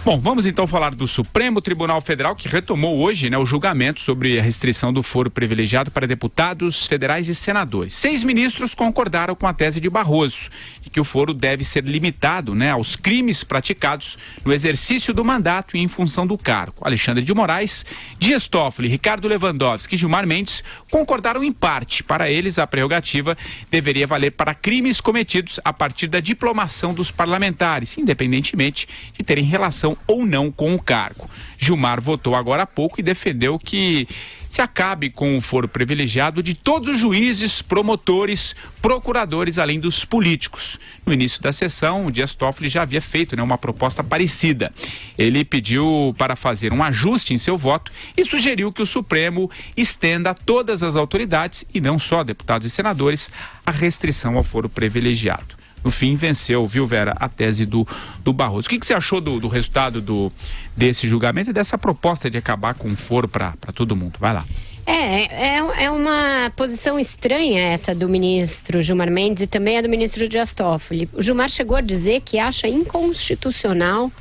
Bom, vamos então falar do Supremo Tribunal Federal, que retomou hoje, o julgamento sobre a restrição do foro privilegiado para deputados federais e senadores. 6 ministros concordaram com a tese de Barroso, de que o foro deve ser limitado, aos crimes praticados no exercício do mandato e em função do cargo. Alexandre de Moraes, Dias Toffoli, Ricardo Lewandowski e Gilmar Mendes concordaram em parte. Para eles, a prerrogativa deveria valer para crimes cometidos a partir da diplomação dos parlamentares, independentemente de terem relação ou não com o cargo. Gilmar votou agora há pouco e defendeu que se acabe com o foro privilegiado de todos os juízes, promotores, procuradores, além dos políticos. No início da sessão, o Dias Toffoli já havia feito uma proposta parecida. Ele pediu para fazer um ajuste em seu voto e sugeriu que o Supremo estenda a todas as autoridades, e não só deputados e senadores, a restrição ao foro privilegiado. No fim, venceu, viu, Vera, a tese do Barroso. O que você achou do resultado desse julgamento e dessa proposta de acabar com o foro para todo mundo? Vai lá. É uma posição estranha essa do ministro Gilmar Mendes e também a do ministro Dias Toffoli. O Gilmar chegou a dizer que acha inconstitucional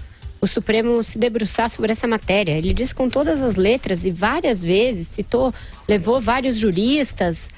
o Supremo se debruçar sobre essa matéria. Ele disse com todas as letras e várias vezes, levou vários juristas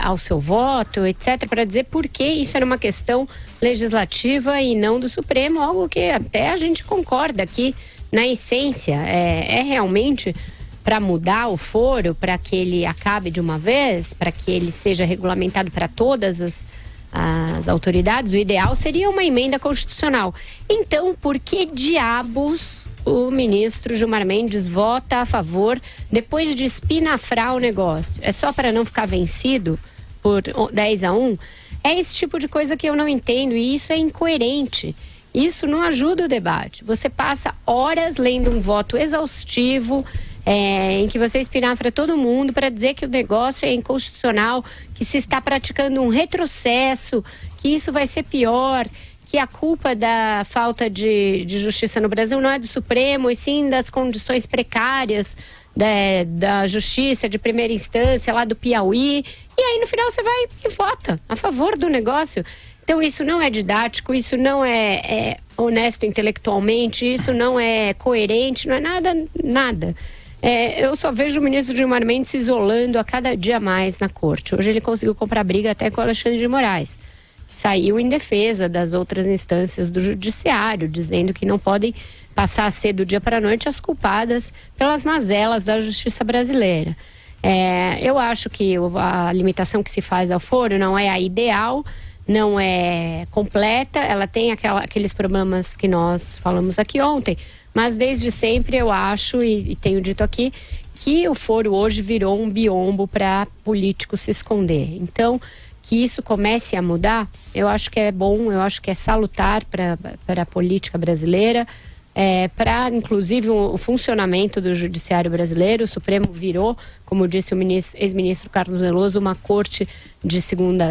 ao seu voto, etc., para dizer por que isso era uma questão legislativa e não do Supremo, algo que até a gente concorda aqui na essência. É realmente para mudar o foro, para que ele acabe de uma vez, para que ele seja regulamentado para todas as autoridades, o ideal seria uma emenda constitucional. Então, por que diabos o ministro Gilmar Mendes vota a favor depois de espinafrar o negócio? É só para não ficar vencido por 10-1? É esse tipo de coisa que eu não entendo, e isso é incoerente. Isso não ajuda o debate. Você passa horas lendo um voto exaustivo, em que você espinafra todo mundo para dizer que o negócio é inconstitucional, que se está praticando um retrocesso, que isso vai ser pior, que a culpa da falta de justiça no Brasil não é do Supremo, e sim das condições precárias da justiça de primeira instância lá do Piauí. E aí no final você vai e vota a favor do negócio. Então isso não é didático, isso não é honesto intelectualmente, isso não é coerente, não é nada. Eu só vejo o ministro Gilmar Mendes se isolando a cada dia mais na corte. Hoje ele conseguiu comprar briga até com o Alexandre de Moraes. Saiu em defesa das outras instâncias do judiciário, dizendo que não podem passar a ser do dia para a noite as culpadas pelas mazelas da justiça brasileira. Eu acho que a limitação que se faz ao foro não é a ideal, não é completa, ela tem aqueles problemas que nós falamos aqui ontem, mas desde sempre eu acho, e tenho dito aqui, que o foro hoje virou um biombo para político se esconder. Então, que isso comece a mudar, eu acho que é bom, eu acho que é salutar para a política brasileira, para inclusive o funcionamento do judiciário brasileiro. O Supremo virou, como disse o ex-ministro Carlos Veloso, uma corte de segunda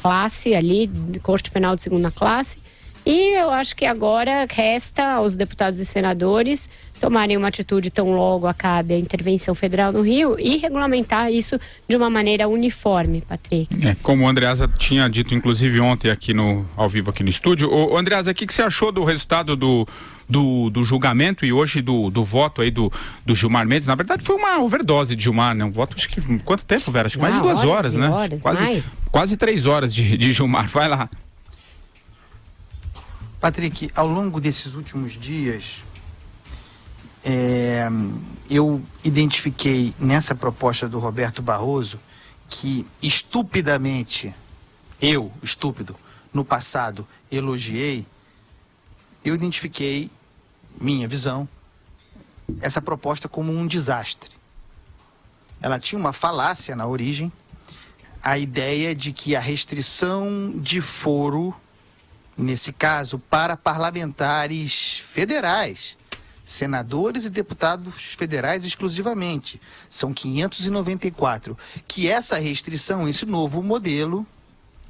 classe ali, corte penal de segunda classe, e eu acho que agora resta aos deputados e senadores tomarem uma atitude tão logo acabe a intervenção federal no Rio e regulamentar isso de uma maneira uniforme, Patrick. Como o Andreasa tinha dito, inclusive ontem aqui ao vivo aqui no estúdio. Ô Andreasa, o que você achou do resultado do julgamento e hoje do voto aí do Gilmar Mendes? Na verdade foi uma overdose de Gilmar, né? Um voto, acho que, quanto tempo, Vera? Acho que mais de 2 horas, né? Quase 3 horas de Gilmar. Vai lá. Patrick, ao longo desses últimos dias, eu identifiquei nessa proposta do Roberto Barroso que estupidamente, estúpido, no passado elogiei, eu identifiquei, minha visão, essa proposta como um desastre. Ela tinha uma falácia na origem, a ideia de que a restrição de foro, nesse caso, para parlamentares federais, senadores e deputados federais exclusivamente, são 594, que essa restrição, esse novo modelo,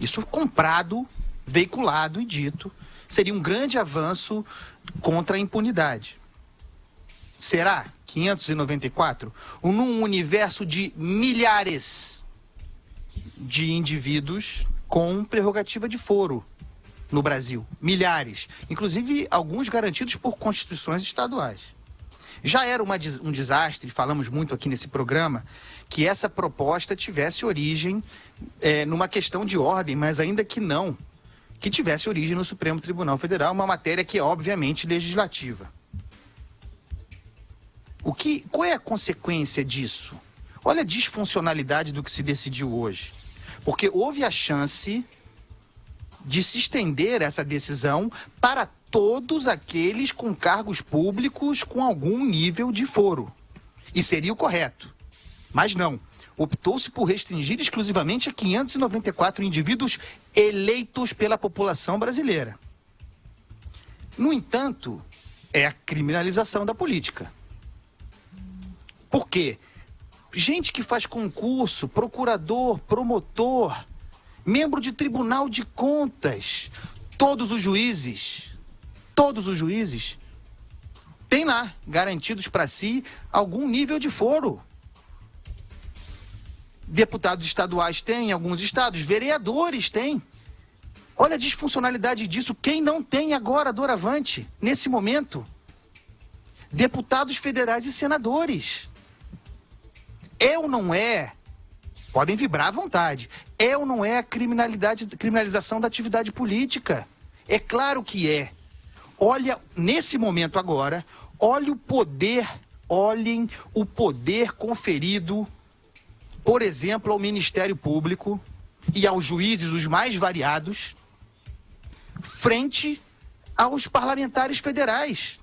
isso comprado, veiculado e dito, seria um grande avanço contra a impunidade. Será 594? Num universo de milhares de indivíduos com prerrogativa de foro. no Brasil. Milhares. Inclusive, alguns garantidos por constituições estaduais. Já era um desastre, falamos muito aqui nesse programa, que essa proposta tivesse origem numa questão de ordem, mas ainda que não, que tivesse origem no Supremo Tribunal Federal, uma matéria que é obviamente legislativa. Qual é a consequência disso? Olha a disfuncionalidade do que se decidiu hoje. Porque houve a chance de se estender essa decisão para todos aqueles com cargos públicos com algum nível de foro. E seria o correto. Mas não. Optou-se por restringir exclusivamente a 594 indivíduos eleitos pela população brasileira. No entanto, é a criminalização da política. Por quê? Gente que faz concurso, procurador, promotor, membro de tribunal de contas, todos os juízes têm lá garantidos para si algum nível de foro. Deputados estaduais têm em alguns estados, vereadores têm. Olha a disfuncionalidade disso. Quem não tem agora, doravante, nesse momento? Deputados federais e senadores. É ou não é? Podem vibrar à vontade. É ou não é a criminalização da atividade política? É claro que é. Olha, nesse momento agora, olhem o poder conferido, por exemplo, ao Ministério Público e aos juízes, os mais variados, frente aos parlamentares federais.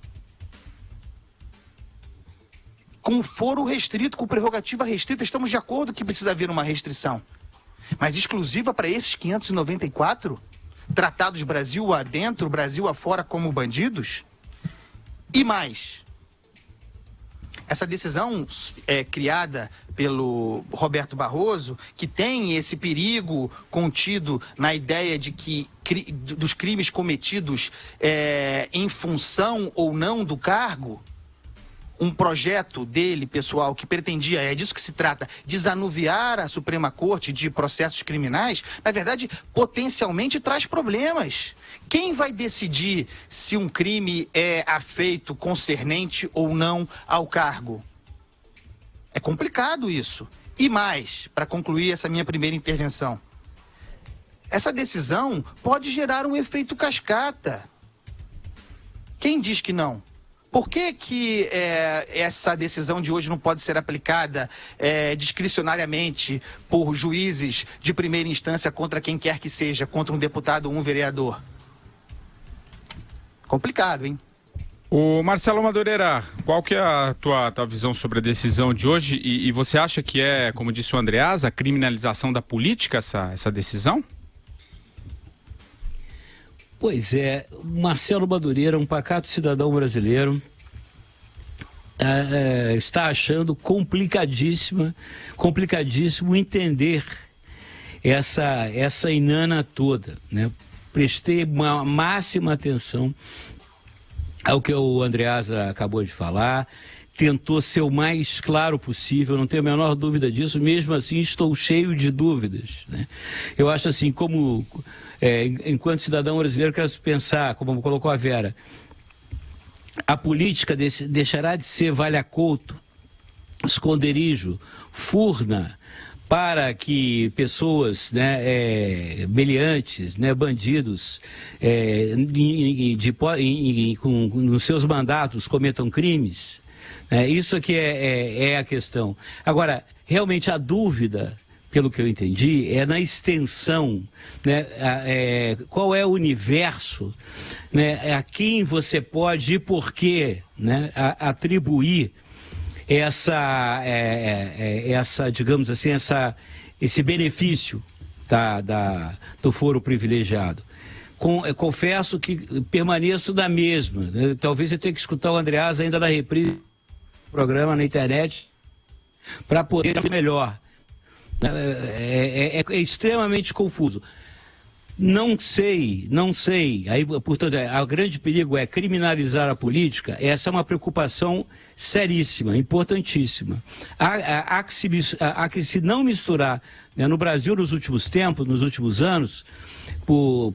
Com foro restrito, com prerrogativa restrita, estamos de acordo que precisa haver uma restrição. Mas exclusiva para esses 594, tratados Brasil adentro, Brasil afora como bandidos? E mais, essa decisão criada pelo Roberto Barroso, que tem esse perigo contido na ideia de que dos crimes cometidos em função ou não do cargo, um projeto dele, pessoal, que pretendia, é disso que se trata, desanuviar a Suprema Corte de processos criminais, na verdade, potencialmente traz problemas. Quem vai decidir se um crime é afeito concernente ou não ao cargo? É complicado isso. E mais, para concluir essa minha primeira intervenção, essa decisão pode gerar um efeito cascata. Quem diz que não? Por que essa decisão de hoje não pode ser aplicada discricionariamente por juízes de primeira instância contra quem quer que seja, contra um deputado ou um vereador? Complicado, hein? O Marcelo Madureira, qual que é a tua visão sobre a decisão de hoje? E você acha que é, como disse o Andreasa, a criminalização da política essa decisão? Pois é, Marcelo Madureira, um pacato cidadão brasileiro, está achando complicadíssimo entender essa inana toda, né? Prestei uma máxima atenção ao que o Andreasa acabou de falar, tentou ser o mais claro possível, não tenho a menor dúvida disso, mesmo assim estou cheio de dúvidas, né? Eu acho assim, enquanto cidadão brasileiro, quero pensar, como colocou a Vera, a política deixará de ser valha-couto, esconderijo, furna, para que pessoas, né, meliantes, né, bandidos, nos seus mandatos cometam crimes. Isso aqui é a questão. Agora, realmente a dúvida, pelo que eu entendi, é na extensão, né? Qual é o universo, né, a quem você pode e por quê, né, atribuir digamos assim, esse benefício do foro privilegiado. Confesso que permaneço da mesma, né? Talvez eu tenha que escutar o Andreasa ainda na reprise do programa na internet para poder melhor. É extremamente confuso. Não sei. Aí, portanto, o grande perigo é criminalizar a política. Essa é uma preocupação seríssima, importantíssima. Há que se não misturar, né, no Brasil, nos últimos tempos, nos últimos anos, por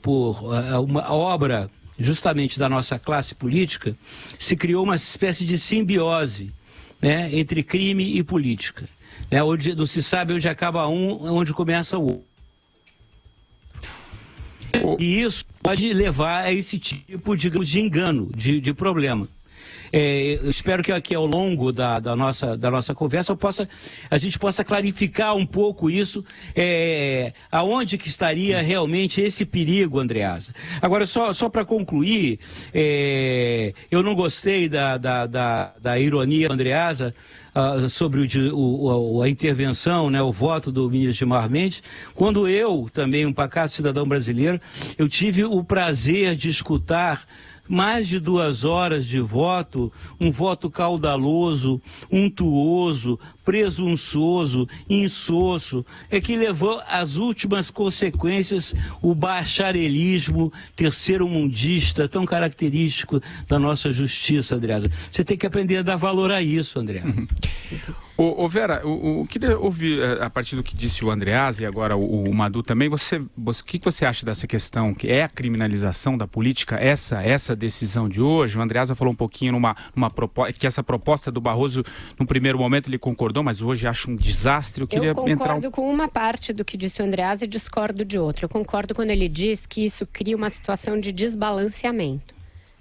uma obra justamente da nossa classe política, se criou uma espécie de simbiose, né, entre crime e política. Né, onde não se sabe onde acaba um, onde começa o outro. E isso pode levar a esse tipo, digamos, de engano, de problema. Eu espero que aqui ao longo da nossa conversa a gente possa clarificar um pouco isso, aonde que estaria realmente esse perigo, Andreasa. Agora, só para concluir, eu não gostei da ironia, Andreasa, sobre a intervenção, né, o voto do ministro Gilmar Mendes, quando eu, também um pacato cidadão brasileiro, eu tive o prazer de escutar mais de 2 horas de voto, um voto caudaloso, untuoso, presunçoso, insosso, que levou às últimas consequências o bacharelismo terceiro-mundista, tão característico da nossa justiça, Andreasa. Você tem que aprender a dar valor a isso, André. Ô Vera, eu queria ouvir, a partir do que disse o Andreasa e agora o Madhu também, o que você acha dessa questão, que é a criminalização da política, essa decisão de hoje? O Andreasa falou um pouquinho numa proposta, que essa proposta do Barroso, no primeiro momento ele concordou, mas hoje acha um desastre. Eu concordo com uma parte do que disse o Andreasa e discordo de outra. Eu concordo quando ele diz que isso cria uma situação de desbalanceamento.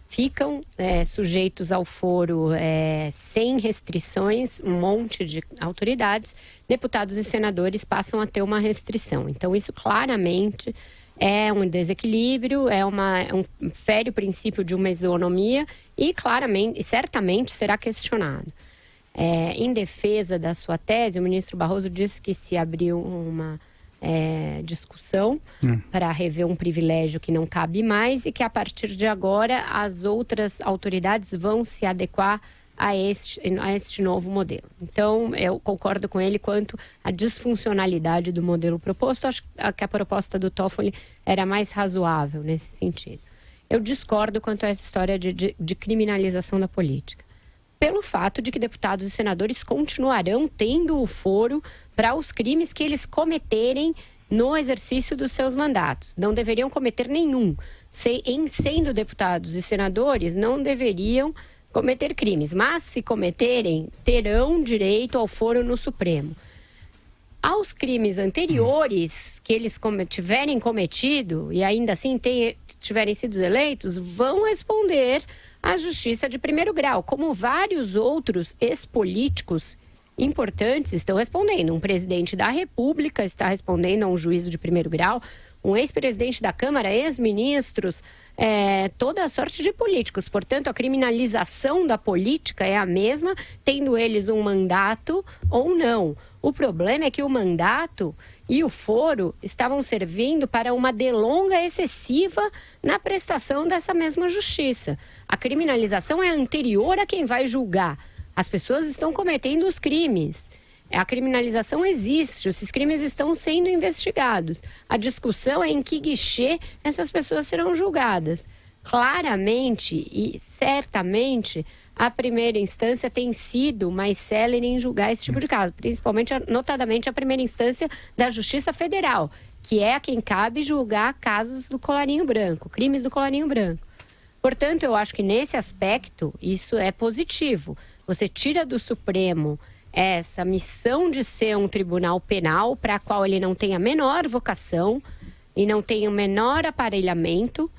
Ficam sujeitos ao foro sem restrições, um monte de autoridades, deputados e senadores passam a ter uma restrição. Então isso claramente é um desequilíbrio, fere o princípio de uma isonomia e certamente será questionado. Em defesa da sua tese, o ministro Barroso disse que se abriu uma discussão para rever um privilégio que não cabe mais e que a partir de agora as outras autoridades vão se adequar a este novo modelo. Então, eu concordo com ele quanto à disfuncionalidade do modelo proposto. Acho que a proposta do Toffoli era mais razoável nesse sentido. Eu discordo quanto a essa história de criminalização da política, pelo fato de que deputados e senadores continuarão tendo o foro para os crimes que eles cometerem no exercício dos seus mandatos. Não deveriam cometer nenhum. Sendo deputados e senadores, não deveriam cometer crimes, mas se cometerem, terão direito ao foro no Supremo. Aos crimes anteriores que eles tiverem cometido e ainda assim tiverem sido eleitos, vão responder à justiça de primeiro grau, como vários outros ex-políticos importantes estão respondendo. Um presidente da República está respondendo a um juízo de primeiro grau, um ex-presidente da Câmara, ex-ministros, toda a sorte de políticos. Portanto, a criminalização da política é a mesma, tendo eles um mandato ou não. O problema é que o mandato e o foro estavam servindo para uma delonga excessiva na prestação dessa mesma justiça. A criminalização é anterior a quem vai julgar. As pessoas estão cometendo os crimes. A criminalização existe, esses crimes estão sendo investigados. A discussão é em que guichê essas pessoas serão julgadas. Claramente e certamente, a primeira instância tem sido mais célere em julgar esse tipo de caso, principalmente, notadamente, a primeira instância da Justiça Federal, que é a quem cabe julgar casos do colarinho branco, crimes do colarinho branco. Portanto, eu acho que nesse aspecto, isso é positivo. Você tira do Supremo essa missão de ser um tribunal penal para a qual ele não tem a menor vocação e não tem o menor aparelhamento,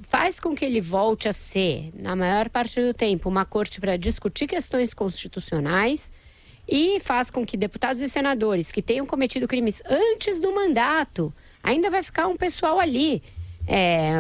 faz com que ele volte a ser, na maior parte do tempo, uma corte para discutir questões constitucionais e faz com que deputados e senadores que tenham cometido crimes antes do mandato, ainda vai ficar um pessoal ali.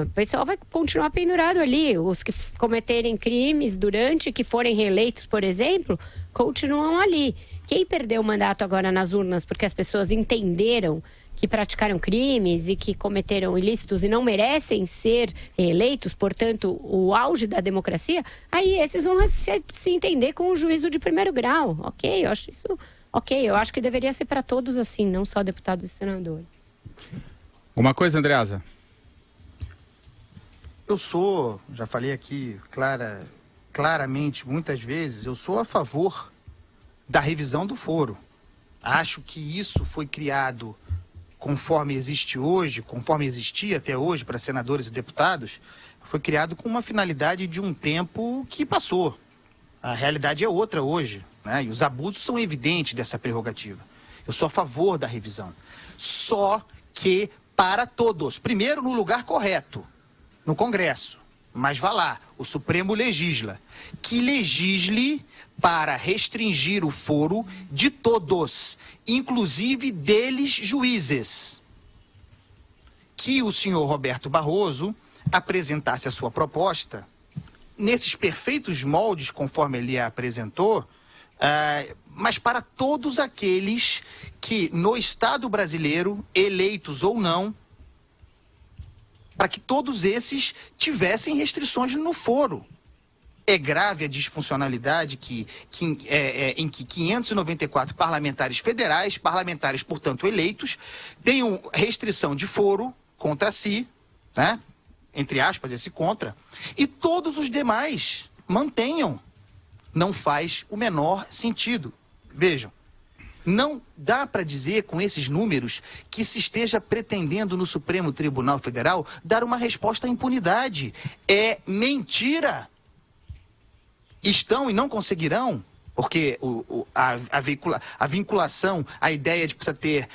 O pessoal vai continuar pendurado ali. Os que cometerem crimes durante, que forem reeleitos, por exemplo, continuam ali. Quem perdeu o mandato agora nas urnas porque as pessoas entenderam que praticaram crimes e que cometeram ilícitos e não merecem ser reeleitos, portanto, o auge da democracia, aí esses vão se entender com o juízo de primeiro grau. Ok, eu acho isso ok. Eu acho que deveria ser para todos assim, não só deputados e senadores. Uma coisa, Andreasa? já falei aqui claramente muitas vezes, eu sou a favor da revisão do foro. Acho que isso foi criado conforme existe hoje, conforme existia até hoje para senadores e deputados, foi criado com uma finalidade de um tempo que passou. A realidade é outra hoje, né? E os abusos são evidentes dessa prerrogativa. Eu sou a favor da revisão. Só que para todos. Primeiro, no lugar correto, no Congresso. Mas vá lá, o Supremo legisla. Que legisle para restringir o foro de todos, inclusive deles juízes. Que o senhor Roberto Barroso apresentasse a sua proposta nesses perfeitos moldes conforme ele a apresentou, mas para todos aqueles que no Estado brasileiro, eleitos ou não, para que todos esses tivessem restrições no foro. É grave a disfuncionalidade em que 594 parlamentares federais, parlamentares, portanto, eleitos, tenham restrição de foro contra si, né? Entre aspas, esse contra, e todos os demais mantenham. Não faz o menor sentido. Vejam, não dá para dizer com esses números que se esteja pretendendo no Supremo Tribunal Federal dar uma resposta à impunidade. É mentira. Estão e não conseguirão, porque a vinculação, a ideia de que precisa ter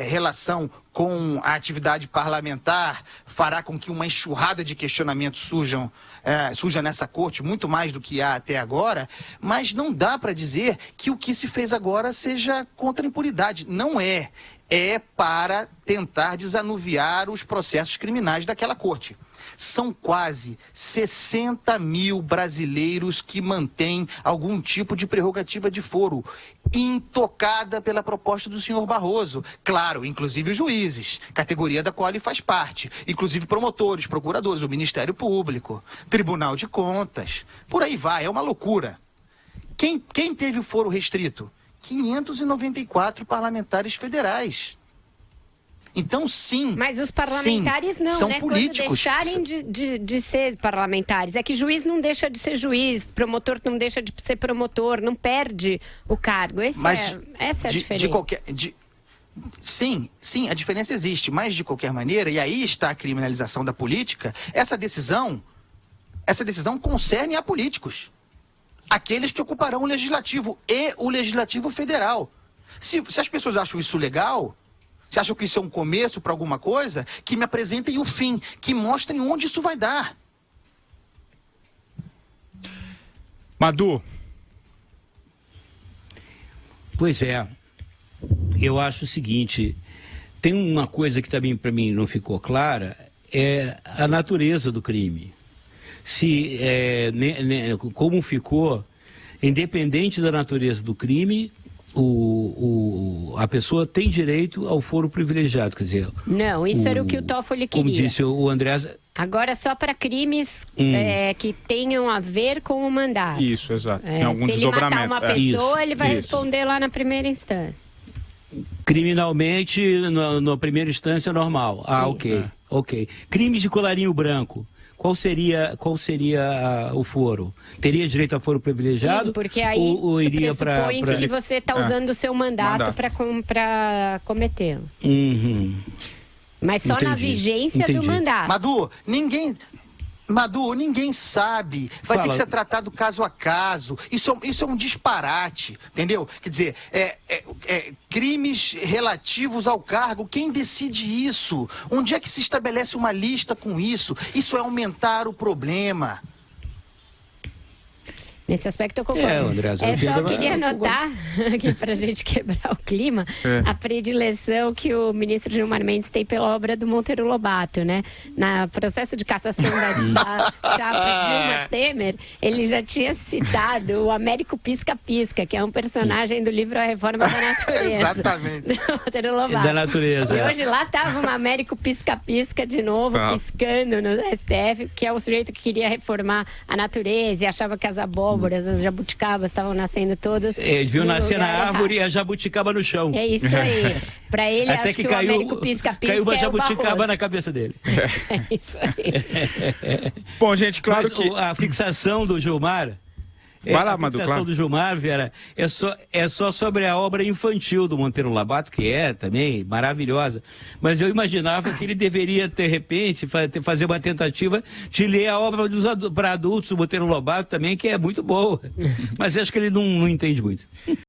relação com a atividade parlamentar fará com que uma enxurrada de questionamentos surja nessa corte, muito mais do que há até agora, mas não dá para dizer que o que se fez agora seja contra a impunidade. Não é. É para tentar desanuviar os processos criminais daquela corte. São quase 60 mil brasileiros que mantêm algum tipo de prerrogativa de foro, intocada pela proposta do senhor Barroso. Claro, inclusive os juízes, categoria da qual ele faz parte, inclusive promotores, procuradores, o Ministério Público, Tribunal de Contas, por aí vai, é uma loucura. Quem teve o foro restrito? 594 parlamentares federais. Então, sim. Mas os parlamentares não, são né? políticos. Quando deixarem de ser parlamentares. É que juiz não deixa de ser juiz, promotor não deixa de ser promotor, não perde o cargo. Essa é a diferença. Sim, a diferença existe, mas de qualquer maneira, e aí está a criminalização da política, essa decisão concerne a políticos. Aqueles que ocuparão o Legislativo e o Legislativo Federal. Se as pessoas acham isso legal, se acham que isso é um começo para alguma coisa, que me apresentem o fim, que mostrem onde isso vai dar. Madu. Pois é, eu acho o seguinte, tem uma coisa que também para mim não ficou clara, é a natureza do crime. Se, como ficou, independente da natureza do crime, a pessoa tem direito ao foro privilegiado, quer dizer... Não, isso era o que o Toffoli queria. Como disse o Andreas... Agora só para crimes que tenham a ver com o mandato. Isso, exato. Tem algum se ele matar uma pessoa, ele vai responder lá na primeira instância. Criminalmente, na primeira instância, normal. Ah, ok. Crimes de colarinho branco. Qual seria o foro? Teria direito a foro privilegiado? Sim, porque aí ou iria pressupõe-se que você está usando o seu mandato para cometê-lo. Uhum. Mas só na vigência do mandato. Madu, ninguém sabe. Vai ter que ser tratado caso a caso. Isso é um disparate, entendeu? Quer dizer, crimes relativos ao cargo, quem decide isso? Onde é que se estabelece uma lista com isso? Isso é aumentar o problema. Nesse aspecto eu concordo. André, só queria anotar aqui para a gente quebrar o clima, a predileção que o ministro Gilmar Mendes tem pela obra do Monteiro Lobato, né? No processo de cassação da chapa Dilma Temer, ele já tinha citado o Américo Pisca-Pisca, que é um personagem do livro A Reforma da Natureza. Exatamente. Do Monteiro Lobato. Da natureza. E hoje lá estava um Américo Pisca-Pisca de novo, piscando no STF, que é o sujeito que queria reformar a natureza e achava que as abóboras abóboras, as jabuticabas estavam nascendo todas. Ele viu no nascer na lugar árvore errado. e a jabuticaba no chão. É isso aí. Pra ele, Até acho que que caiu, o Américo pisca-pisca caiu uma é o jabuticaba Barroso. na cabeça dele. É isso aí. Bom, gente, claro Mas que... a fixação do Gilmar... Vai lá, a Madu, fixação claro. do Gilmar, Vera, é só sobre a obra infantil do Monteiro Lobato, que é também maravilhosa. Mas eu imaginava que ele deveria, de repente, fazer uma tentativa de ler a obra para adultos do Monteiro Lobato também, que é muito boa. Mas acho que ele não entende muito.